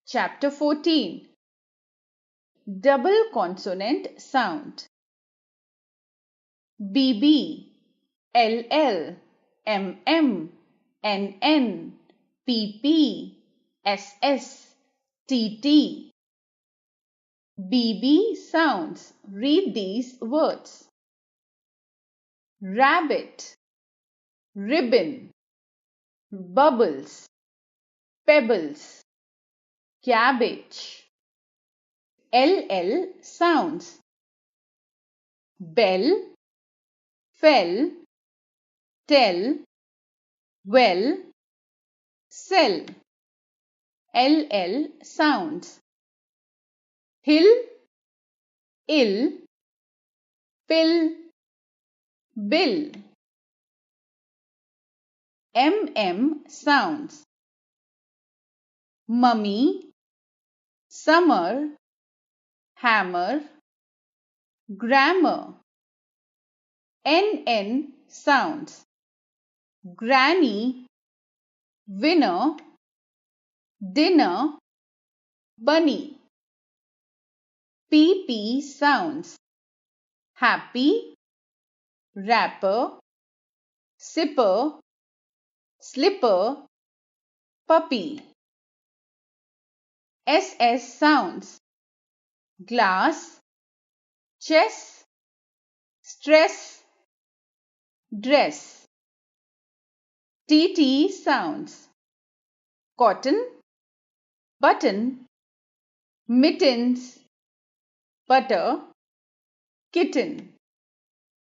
Chapter 14. Double consonant sound. BB, LL, MM, NN, PP, SS, TT. BB sounds. Read these words. Rabbit, ribbon, bubbles, pebbles, cabbage. LL sounds. Bell, fell, tell, well, sell. LL sounds. Hill, ill, pill, bill. MM sounds. Mummy, summer, hammer, grammar. NN sounds. Granny, winner, dinner, bunny. PP sounds. Happy, wrapper, sipper, slipper, puppy. SS sounds. Glass, chess, stress, dress. TT sounds. Cotton, button, mittens, butter, kitten.